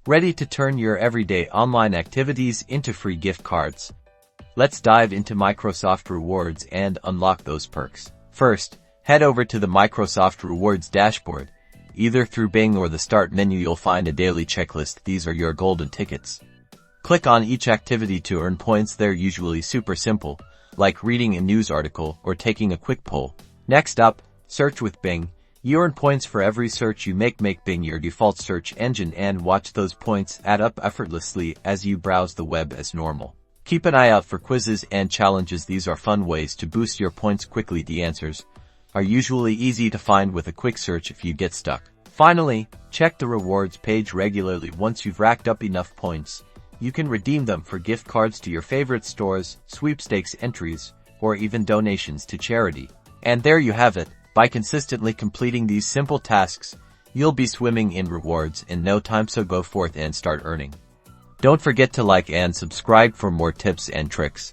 Ready to turn your everyday online activities into free gift cards? Let's dive into Microsoft Rewards and unlock those perks. First, head over to the Microsoft Rewards dashboard. Either through Bing or the Start menu, you'll find a daily checklist. These are your golden tickets. Click on each activity to earn points. They're usually super simple, like reading a news article or taking a quick poll. Next up, search with Bing. You earn points for every search you make. Make Bing your default search engine and watch those points add up effortlessly as you browse the web as normal. Keep an eye out for quizzes and challenges. These are fun ways to boost your points quickly. The answers are usually easy to find with a quick search if you get stuck. Finally, check the rewards page regularly. Once you've racked up enough points, you can redeem them for gift cards to your favorite stores, sweepstakes entries, or even donations to charity. And there you have it. By consistently completing these simple tasks, you'll be swimming in rewards in no time, so go forth and start earning. Don't forget to like and subscribe for more tips and tricks.